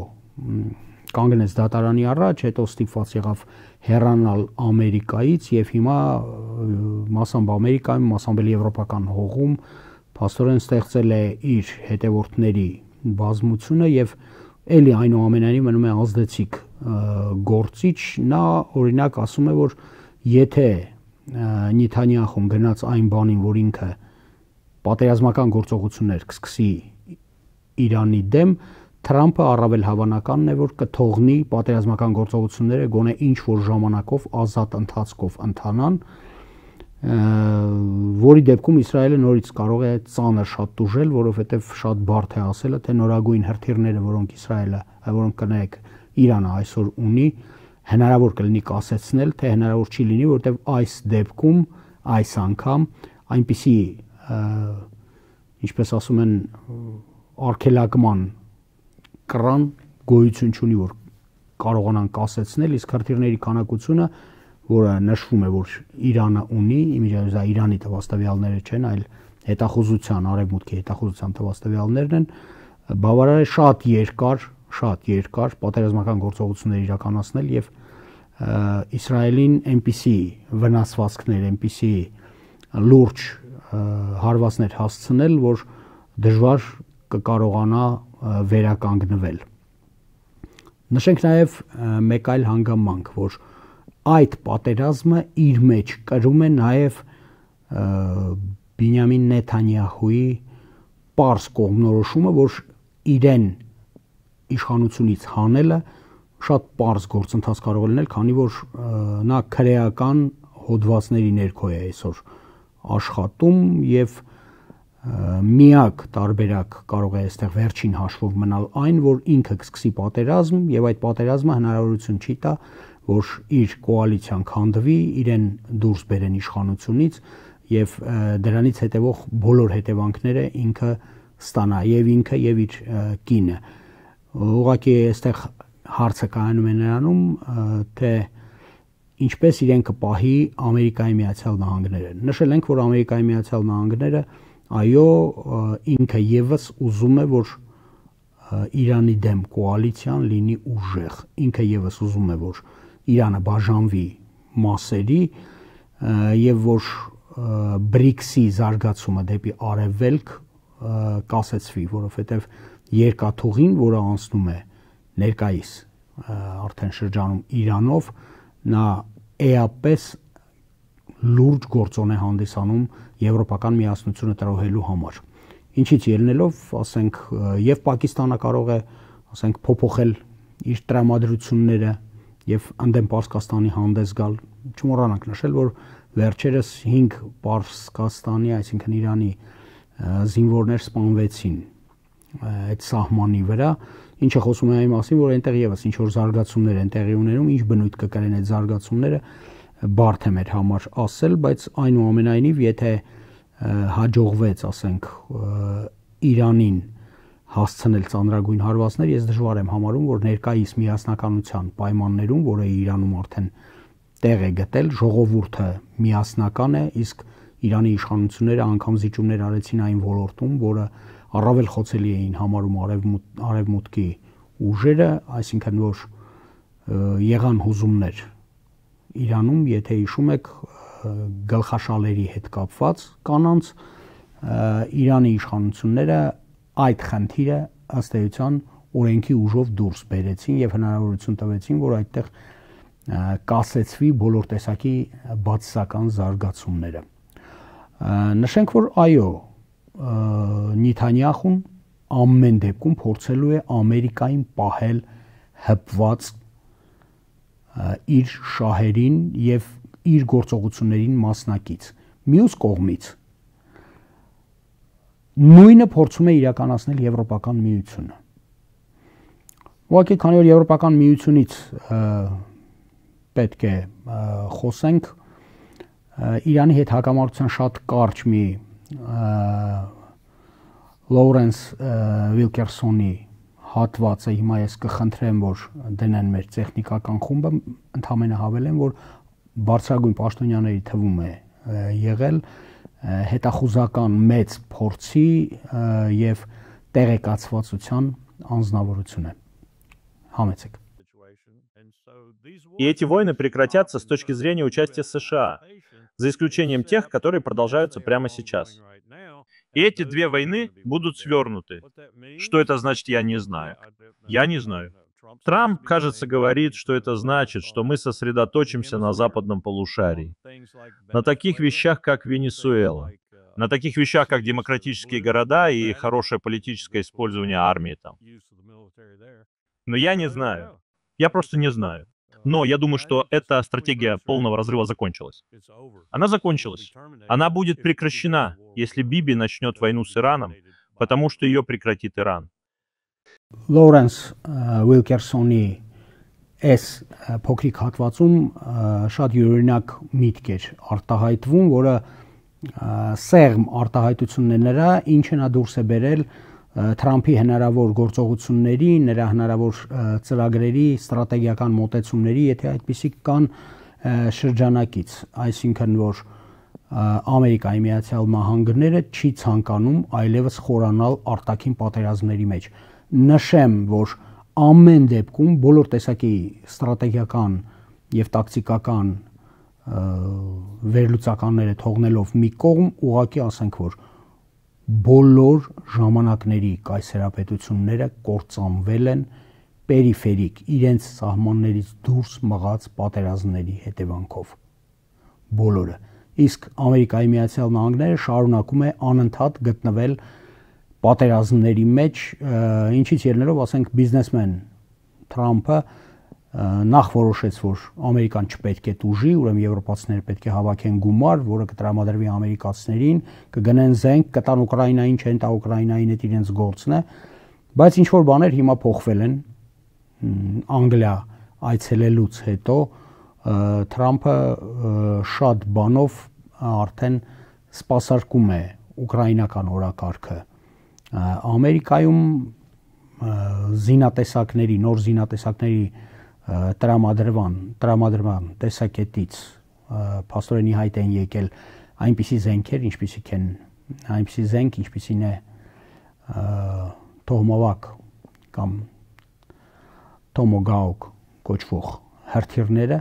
կանգնեց դատարանի առաջ, հետո ստիպված եղավ հեռանալ Ամերիկայից եւ հիմա մասամբ Ամերիկայում, մասամբ էլ եվրոպական հողում փաստորեն ստեղծել է իր հետևորդների բազմությունը եւ էլի այնուամենայնիվ մնում է ազդեցիկ գործիչ, նա օրինակ ասում է, որ եթե Նեթանյախուն գնաց այն բանին, որ ինքը պատերազմական գործողություններ կսկսի Իրանի դեմ, Թրամփը առավել հավանականն է, որ կթողնի պատերազմական գործողությունները գոնե ինչ որ ժամանակով ազատ ընթացքով ընթանան, որի դեպքում Իսրայելը նորից կարող է ծանր շատ տուժել, որովհետև շատ բարդ է ասելը, թե նորագույն հրթիռները, որոնք կներեք Իրանը այսօր ունի, հնարավոր կլինի կասեցնել, թե հնարավոր չի լինի, որովհետև այս դեպքում, այս անգամ այնպիսի, ինչպես ասում են, արգելակման կրան գոյություն չունի, որ կարողանան կասեցնել, իսկ հրթիռների քանակությունը, որը նշվում է, որ Իրանը ունի, իմիջիայլոց Իրանի տվաստավյալները չեն, այլ հետախուզության, արևմուտքի հետախուզության տվաստավյալներն են, բավարար է շատ երկար պատերազմական գործողություններ իրականացնել եւ Իսրայելին այնպիսի վնասվածքներ, այնպիսի լուրջ հարվածներ հասցնել, որ դժվար կկարողանա վերականգնվել։ Նշենք նաև մեկ այլ հանգամանք, որ այդ պատերազմը իր մեջ կրում է նաև Բենյամին Նեթանյահուի պարզ կողմնորոշումը, որ իրեն իշխանությունից հանելը շատ պարզ գործընթաց կարող է լինել, քանի որ նա քրեական հոդվածների ներքո է այսօր աշխատում եւ միակ տարբերակ կարող է այստեղ վերջին հաշվով մնալ այն, որ ինքը կսկսի պատերազմ եւ այդ պատերազմը հնարավորություն չի տա, որ իր կոալիցիան քանդվի, իրեն դուրս բերեն իշխանությունից եւ դրանից հետեւող բոլոր հետևանքները ինքը ստանա եւ ինքը եւ իր կինը։ Ուղղակի այստեղ հարցը կայանում է նրանում, թե ինչպես իրեն կպահի Ամերիկայի Միացյալ Նահանգները։ Նշել ենք, որ Ամերիկայի Միացյալ Նահանգները այո, ինքը եւս ուզում է, որ Իրանի դեմ կոալիցիան լինի ուժեղ։ Ինքը եւս ուզում է, որ Իրանը բաժանվի մասերի եւ որ BRICS-ի զարգացումը դեպի արևելք կասեցվի, որովհետեւ երկաթուղին, որը անցնում է ներկայիս արդեն շրջանում Իրանով, նա էապես լուրջ գործոն է հանդիսանում եվրոպական միասնությունը տրոհելու համար։ Ինչից ելնելով, ասենք, եւ Պակիստանը կարող է, ասենք, փոփոխել իր տրամադրությունները եւ ընդդեմ Պարսկաստանի հանդես գալ։ Չմոռանանք նշել, որ վերջերս 5 Պարսկաստանի, այսինքն Իրանի զինվորներ սպանվեցին այդ սահմանի վրա, ինչը խոսում է այն մասին, որ այնտեղ եւս ինչ որ զարգացումներ են տեղի ունենում, ինչ բնույթ կկրեն այդ զարգացումները, բարդ է մեր համար ասել, բայց այնուամենայնիվ, եթե հաջողվեց, ասենք, Իրանին հասցնել ծանրագույն հարվածներ, ես դժվար եմ համարում, որ ներկայիս միասնականության պայմաններում, որը Իրանում արդեն տեղ է գտել, ժողովուրդը միասնական է, իսկ Իրանի իշխանությունները անգամ զիջումներ արեցին այն ոլորտում, որը առավել խոցելի էին համարում արևմուտքի ուժերը, այսինքն որ եղան հուզումներ Իրանում, եթե հիշում եք, գլխաշալերի հետ կապված կանանց, Իրանի իշխանությունները այդ խնդիրը ըստ էության օրենքի ուժով դուրս բերեցին եւ հնարավորություն տվեցին, որ այդտեղ կասեցվի բոլոր տեսակի բացասական զարգացումները։ Նշենք, որ այո, Նեթանյախուն ամեն դեպքում փորձելու է Ամերիկային պահել հպված իր շահերին եւ իր գործողություններին մասնակից։ Մյուս կողմից նույնը փորձում է իրականացնել Եվրոպական միությունը։ Ուղղակի քանի որ Եվրոպական միությունից պետք է խոսենք, Իրանի հետ հակամարտության շատ կարճ մի Լորենս Վիլկերսոնի հատվածը հիմա ես կխնդրեմ, որ դնեն մեր տեխնիկական խումբը, ընդհանրապես հավելեմ, որ բարձրագույն պաշտոնյաների թվում է եղել հետախուզական մեծ փորձի եւ տեղեկացվածության անձնավորությունը։ Համեցեք։ И эти войны прекратятся с точки зрения участия США, за исключением тех, которые продолжаются прямо сейчас. И эти две войны будут свернуты. Что это значит, я не знаю. Я не знаю. Трамп, кажется, говорит, что это значит, что мы сосредоточимся на западном полушарии, на таких вещах, как Венесуэла, на таких вещах, как демократические города и хорошее политическое использование армии там. Но я не знаю. Я просто не знаю. Но я думаю, что эта стратегия полного разрыва закончилась. Она закончилась. Она будет прекращена, если Биби начнет войну с Ираном, потому что ее прекратит Иран. Լորենս Ուիլքերսոնի այս փոքրիկ հատվածում շատ յուրօրինակ միտք էր արտահայտվում, որը սեղմ արտահայտություններն ինչը նա դուրս է բերել Թրամփի հնարավոր գործողությունների, նրա հնարավոր ծրագրերի, ստրատեգիական մոտեցումների, եթե այդպիսի կան շրջանակից, այսինքն որ Ամերիկայի Միացյալ Նահանգները չի ցանկանում այլևս խորանալ արտաքին պատերազմների մեջ։ Նշեմ, որ ամեն դեպքում բոլոր տեսակի ստրատեգիական եւ տակտիկական վերլուծականները թողնելով մի կողմ, ուղղակի ասենք, որ բոլոր ժամանակների կայսերապետությունները կործանվել են պերիֆերիկ իրենց սահմաններից դուրս մղած պատերազմների հետևանքով բոլորը իսկ Ամերիկայի Միացյալ Նահանգները շարունակում է անընդհատ գտնվել պատերազմների մեջ ինչից ելնելով ասենք բիզնեսմեն Թրամփը նախ որոշեց որ Ամերիկան չպետք է տուժի, ուրեմն եվրոպացիները պետք է հավաքեն գումար, որը կտրամադրվի ամերիկացիներին, կգնեն զենք, կտան Ուկրաինային, չեն տա Ուկրաինային, այդ իրենց գործն է, բայց ինչ որ բաներ հիմա փոխվել են Անգլիա այցելելուց հետո Թրամփը շատ բանով արդեն սպասարկում է ուկրաինական օրակարգը Ամերիկայում զինատեսակների, նոր զինատեսակների տրամադրման տեսակետից փաստորեն հայտ են եկել այնպիսի զենքեր, ինչպիսիք են այնպիսի զենք, ինչպիսին է Տոմովակ կամ Տոմոգաուկ կոչվող հրթիռները,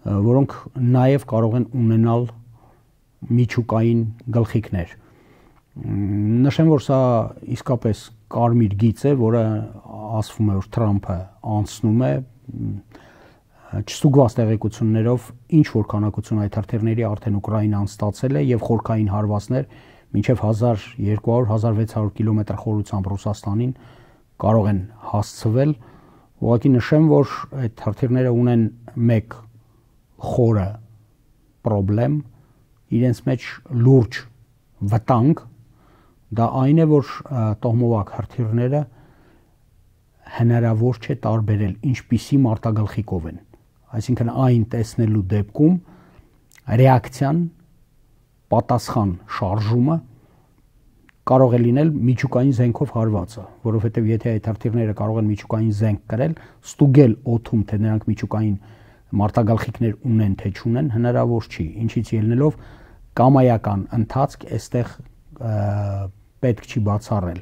որոնք նաև կարող են ունենալ միջուկային գլխիկներ։ Նշեմ, որ սա իսկապես կարմիր գիծ է, որը ասվում է, որ Թրամփը անցնում է չստուգված տեղեկություններով ինչ որ քանակություն այդ հրթիռների արդեն Ուկրաինան ստացել է եւ խորքային հարվածներ մինչեւ 1200-1600 կիլոմետր խորությամբ Ռուսաստանին կարող են հասցվել։ Ուղղակի նշեմ, որ այդ հրթիռները ունեն մեկ խորը խնդրեմ, իրենց մեջ լուրջ վտանգ, դա այն է, որ տոհմովակ հրթիռները հնարավոր չէ տարբերել ինչպիսի մարտագլխիկով են, այսինքն այն տեսնելու դեպքում ռեակցիան, պատասխան շարժումը կարող է լինել միջուկային զենքով հարվածը, որովհետև եթե այդ հրթիռները կարող են միջուկային զենք կրել, ստուգել օդում, թե նրանք միջուկային մարտագլխիկներ ունեն, թե չունեն, հնարավոր չի, ինչից ելնելով կամայական ընթացք այստեղ պետք չի բացառել։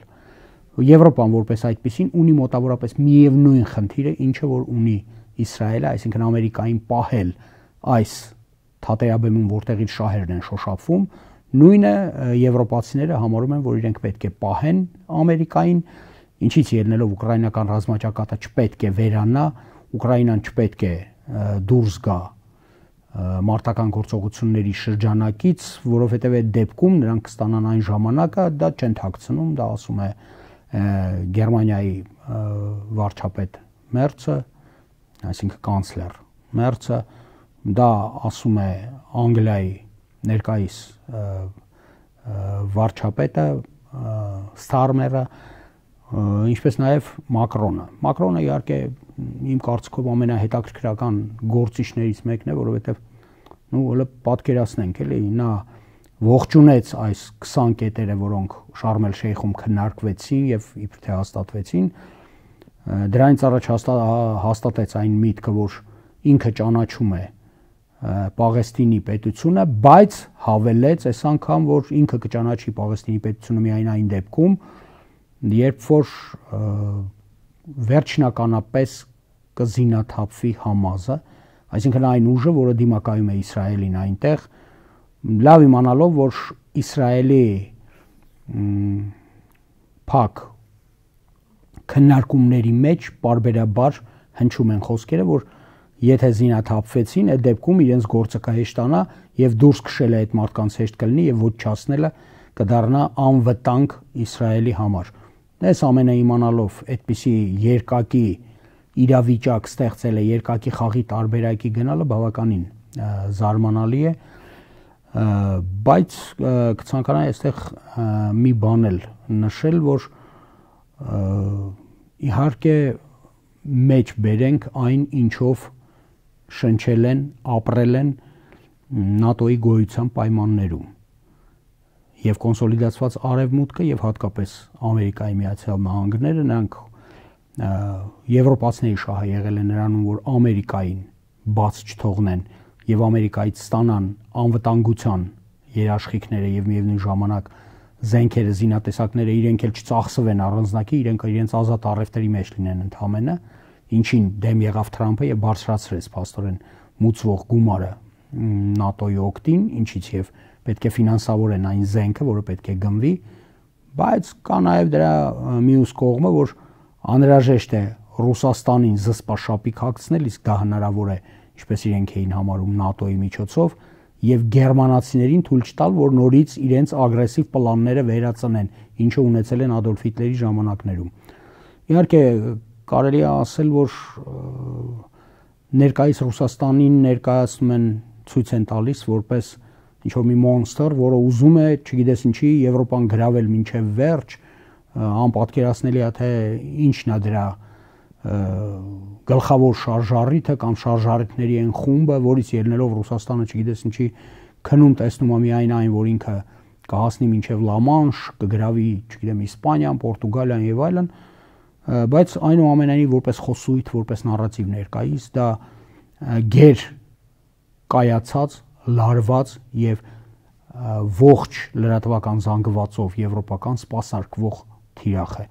Եվրոպան որպես այդպեսին ունի մոտավորապես միևնույն խնդիրը, ինչը որ ունի Իսրայելը, այսինքն Ամերիկային պահել այս թատերաբեմում, որտեղից շահերն են շոշափվում, նույնը եվրոպացիները համարում են, որ իրենք պետք է պահեն Ամերիկային, ինչից ելնելով ուկրաինական ռազմաճակատը չպետք է վերանա, Ուկրաինան չպետք է դուրս գա մարտական գործողությունների շրջանակից, որովհետև այդ դեպքում նրանք կստանան այն ժամանակը, դա չեն թաքցնում, դա ասում է Գերմանիայի վարչապետ Մերցը, այսինքն կանցլեր Մերցը, դա ասում է Անգլիայի ներկայիս վարչապետը Ստարմերը, ինչպես նաև Մակրոնը։ Մակրոնը իհարկե իմ կարծիքով ամենահետաքրքրական գործիչներից մեկն է, որովհետև հələ պատկերացնենք, էլի, նա ողջունեց այս 20 կետերը, որոնք Շարմ էլ Շեյխում քննարկվեցին եւ իբր թե հաստատվեցին, դրանից առաջ հաստատեց այն միտքը, որ ինքը ճանաչում է Պաղեստինի պետությունը, բայց հավելեց այս անգամ, որ ինքը կճանաչի Պաղեստինի պետությունը միայն այն դեպքում, երբ որ վերջնականապես կզինաթափվի Համազը, այսինքն այն ուժը, որը դիմակայում է Իսրայելին այնտեղ, լավ իմանալով, որ Իսրայելի փակ քննարկումների մեջ պարբերաբար հնչում են խոսքերը, որ եթե զինաթափվեցին, այդ դեպքում իրենց գործը կհեշտանա եւ դուրս քշելը այդ մարդկանց հեշտ կլինի եւ ոչնչացնելը կդառնա անվտանգ Իսրայելի համար։ Այս ամենը իմանալով այդպիսի երկակի իրավիճակ ստեղծելը, երկակի խաղի տարբերակի գնալը բավականին զարմանալի է, բայց կցանկանայի այստեղ մի բան էլ նշել, որ իհարկե մեջ բերենք այն, ինչով շնչել են, ապրել են ՆԱՏՕ-ի գոյության պայմաններում եւ կոնսոլիդացված արևմուտքը եւ հատկապես Ամերիկայի Միացյալ Նահանգները, նրանք եվրոպացիների շահը եղել է նրանում, որ Ամերիկային բաց չթողնեն եւ Ամերիկայից ստանան անվտանգության երաշխիքները եւ միևնույն ժամանակ զենքերը, զինատեսակները իրենք էլ չծախսվեն առանձնակի, իրենք իրենց ազատ առևտրի մեջ լինեն ընդհանրապես, ինչին դեմ եղավ Թրամփը եւ բարձրացրեց փաստորեն մուծվող գումարը ՆԱՏՕ-ի օգտին, ինչից եւ պետք է ֆինանսավորեն այն զենքը, որը պետք է գնվի, բայց կա նաեւ դրա մյուս կողմը, որ անհրաժեշտ է Ռուսաստանին զսպաշապիկ հագցնել, իսկ դա հնարավոր է, ինչպես իրենք էին համարում ՆԱՏՕ-ի միջոցով, եւ գերմանացիներին թույլ չտալ, որ նորից իրենց ագրեսիվ պլանները վերածնեն, ինչը ունեցել են Ադոլֆ Հիտլերի ժամանակներում։ Իհարկե կարելի է ասել, որ ներկայիս Ռուսաստանին ներկայացնում են, ցույց են տալիս որպես ինչ-որ մի մոնստր, որը ուզում է, չգիտես ինչի, Եվրոպան գրավել մինչև վերջ, անպատկերացնելի է, թե ինչն է դրա գլխավոր շարժառիթը կամ շարժառիթների այն խումբը, որից ելնելով Ռուսաստանը, չգիտես ինչի, քնում տեսնում է միայն այն, որ ինքը կհասնի մինչև Լամանշ, կգրավի, չգիտեմ, Իսպանիան, Պորտուգալիան եւ այլն, բայց այնուամենայնիվ որպես խոսույթ, որպես նարատիվ ներկայիս, դա գեր կայացած, լարված եւ ողջ լրատվական զանգվածով եվրոպական սպասարկվող թիրախ է։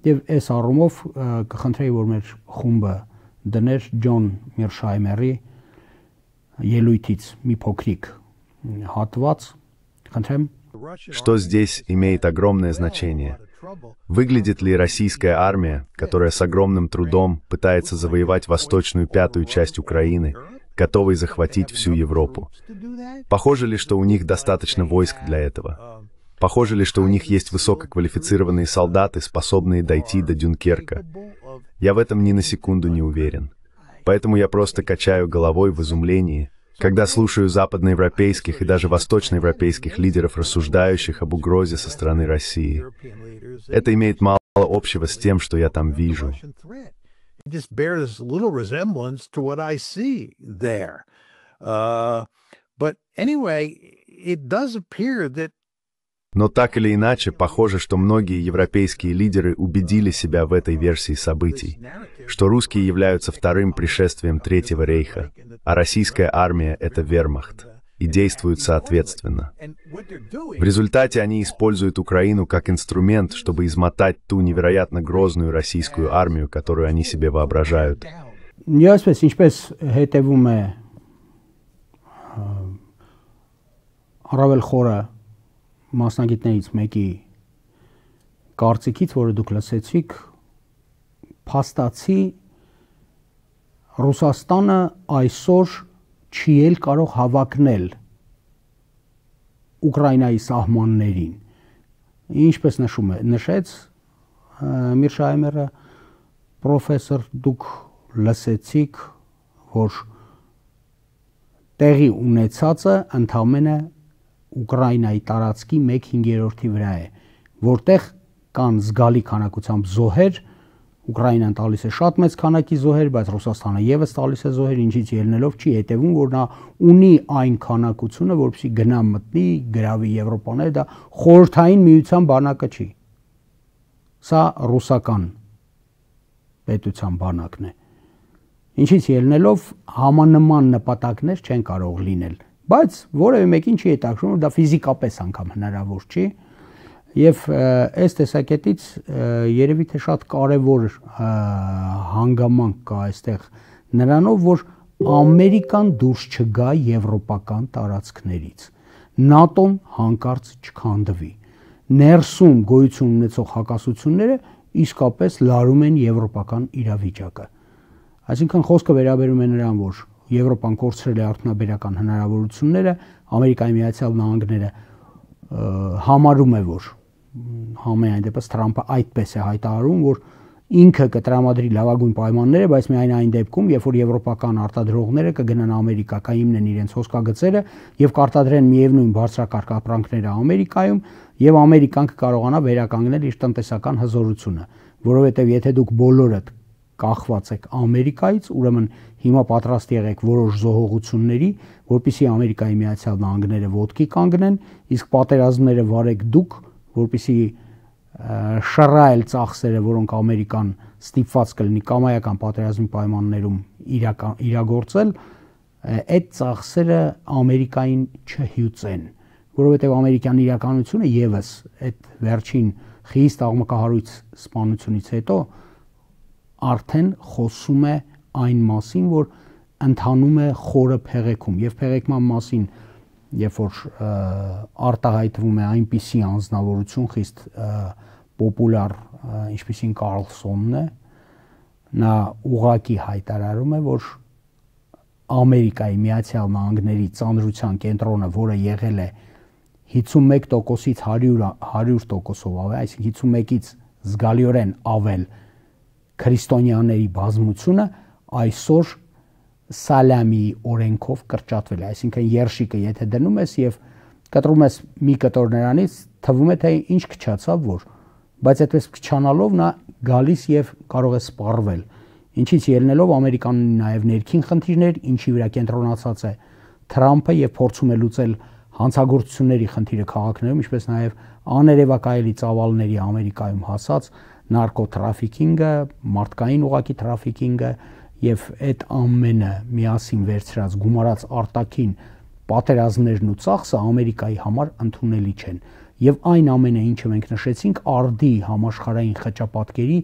Եվ այս առումով կխնդրեի, որ մեր խումբը դներ Ջոն Միրշայմերի ելույթից մի փոքրիկ հատված, խնդրեմ։ Что здесь имеет огромное значение? Выглядит ли российская армия, которая с огромным трудом пытается завоевать восточную пятую часть Украины, готовой захватить всю Европу? Похоже ли, что у них достаточно войск для этого? Похоже ли, что у них есть высококвалифицированные солдаты, способные дойти до Дюнкерка? Я в этом ни на секунду не уверен. Поэтому я просто качаю головой в изумлении, когда слушаю западноевропейских и даже восточноевропейских лидеров, рассуждающих об угрозе со стороны России. Это имеет мало общего с тем, что я там вижу. Just bears little resemblance to what I see there. But anyway, it does appear that. Но так или иначе, похоже, что многие европейские лидеры убедили себя в этой версии событий, что русские являются вторым пришествием Третьего рейха, а российская армия — это вермахт, и действуют соответственно. В результате они используют Украину как инструмент, чтобы измотать ту невероятно грозную российскую армию, которую они себе воображают. Այսպես ինչպես հետևում է առավել խորը մասնագետներից մեկի կարծիքից, որը դուք լսեցիք, փաստացի Ռուսաստանը այսօր չի էլ կարող հավակնել Ուկրաինայի սահմաններին, ինչպես նշեց Միրշայմերը, պրոֆեսոր, դուք լսեցիք, որ տեղի ունեցածը ընդամենը Ուկրաինայի տարածքի 1/5-ի վրա է, որտեղ կան զգալի քանակությամբ զոհեր, Ուկրաինան տալիս է շատ մեծ քանակի զոհեր, բայց Ռուսաստանը եւս տալիս է զոհեր, ինչից ելնելով չի հետևում, որ նա ունի այն քանակությունը, որպեսզի գնա մտնի, գրավի Եվրոպաները, դա խորհրդային միության բանակը չի։ Սա ռուսական պետության բանակն է։ Ինչից ելնելով համանման նպատակներ չեն կարող լինել, բայց որևէ մեկին չի հետաքրքրում, որ դա ֆիզիկապես անգամ հնարավոր չի։ Եվ այս տեսակետից երևի թե շատ կարևոր հանգամանք կա այստեղ նրանով, որ Ամերիկան դուրս չգա եվրոպական տարածքներից, ՆԱՏՕ-ն հանկարծ չքանդվի, ներսում գոյություն ունեցող հակասությունները իսկապես լարում են եվրոպական իրավիճակը։ Այսինքն խոսքը վերաբերում է նրան, որ Եվրոպան կորցրել է արդյունաբերական հնարավորությունները, Ամերիկայի Միացյալ Նահանգները համարում է, որ համենայն դեպս Թրամփը այդպես է հայտարարում, որ ինքը կտրամադրի լավագույն պայմանները, բայց միայն այն դեպքում, երբ որ եվրոպական արտադրողները կգնան Ամերիկա, կհիմնեն իրենց հոսքագծերը եւ կարտադրեն միևնույն բարձրակարգ ապրանքները Ամերիկայում, եւ Ամերիկան կկարողանա վերականգնել իր տնտեսական հզորությունը, որովհետեւ եթե դուք բոլորդ կախված եք Ամերիկայից, ուրեմն հիմա պատրաստ եղեք որոշ զոհողությունների, որպեսզի Ամերիկայի Միացյալ Նահանգները ոտքի կանգնեն, իսկ պատերազմները վարեք դուք, որպեսզի շռայլ ծախսերը, որոնք Ամերիկան ստիպված կլինի կամայական պատերազմի պայմաններում իրագործել, այդ ծախսերը Ամերիկային չհյուծեն, որովհետև ամերիկյան իրականությունը եւս այդ վերջին խիստ աղմկահարույց սպանությունից հետո արդեն խոսում է այն մասին, որ ընթանում է խորը փեղեքում եւ փեղեկման մասին, երբ որ արտահայտվում է այնպիսի անձնավորություն խիստ պոպուլար, ինչպիսին Կարլսոնն է, նա ուղղակի հայտարարում է, որ Ամերիկայի Միացյալ Նահանգների ծանրության կենտրոնը, որը եղել է 51%-ից 100%-ով ավել, այսինքն 51-ից զգալիորեն ավել քրիստոնյաների բազմությունը, այսօր սալամի օրենքով կրճատվել է, այսինքն երշիկը եթե դնում ես եւ կտրում ես մի կտոր նրանից, թվում է թե ինչ քչացավ, որ բայց այդպես քչանալով նա գալիս եւ կարող է սպառվել, ինչից ելնելով Ամերիկան նաեւ ներքին խնդիրներ, ինչի վրա կենտրոնացած է Թրամփը եւ փորձում է լուծել հանցագործությունների խնդիրը քաղաքներում, ինչպես նաեւ աներևակայելի ծավալների Ամերիկայում հասած նարկոտրաֆիկինգը, մարդկային ուղղակի տրաֆիկինգը եւ այդ ամենը միասին վերցրած գումարած արտաքին պատերազմներն ու ծախսը Ամերիկայի համար ընդունելի չեն։ Եվ այն ամենը, ինչը մենք նշեցինք, արդի համաշխարհային խճապատկերի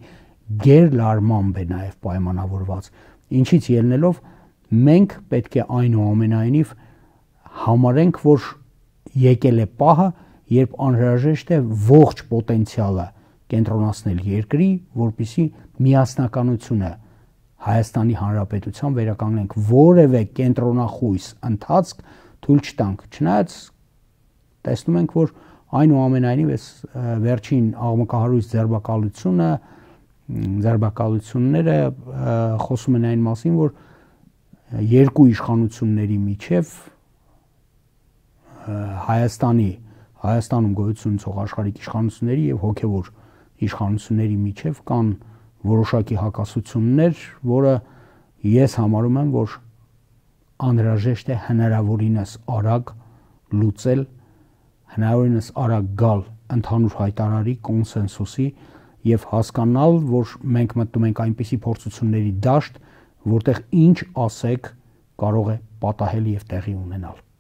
գերլարմամբ է նաեւ պայմանավորված, ինչից ելնելով մենք պետք է այնուամենայնիվ համարենք, որ եկել է պահը, երբ անհրաժեշտ է ողջ պոտենցիալը կենտրոնացնել երկրի, որպեսզի միասնականությունը Հայաստանի Հանրապետության վերականգնենք, որևէ կենտրոնախույս ընթացք թույլ չտանք, չնայած տեսնում ենք, որ այնուամենայնիվ այս վերջին աղմկահարույց ձերբակալությունները խոսում են այն մասին, որ երկու իշխանությունների միջև Հայաստանում գոյություն ունեցող աշխարհիկ իշխանությունների եւ հոգեվոր իշխանությունների միջև կան որոշակի հակասություններ, որը ես համարում եմ, որ անհրաժեշտ է հնարավորինս արագ լուծել, հնարավորինս արագ գալ ընդհանուր հայտարարի կոնսենսուսի եւ հասկանալ, որ մենք մտնում ենք այնպիսի փորձությունների դաշտ, որտեղ ինչ ասեք կարող է պատահել եւ տեղի ունենալ։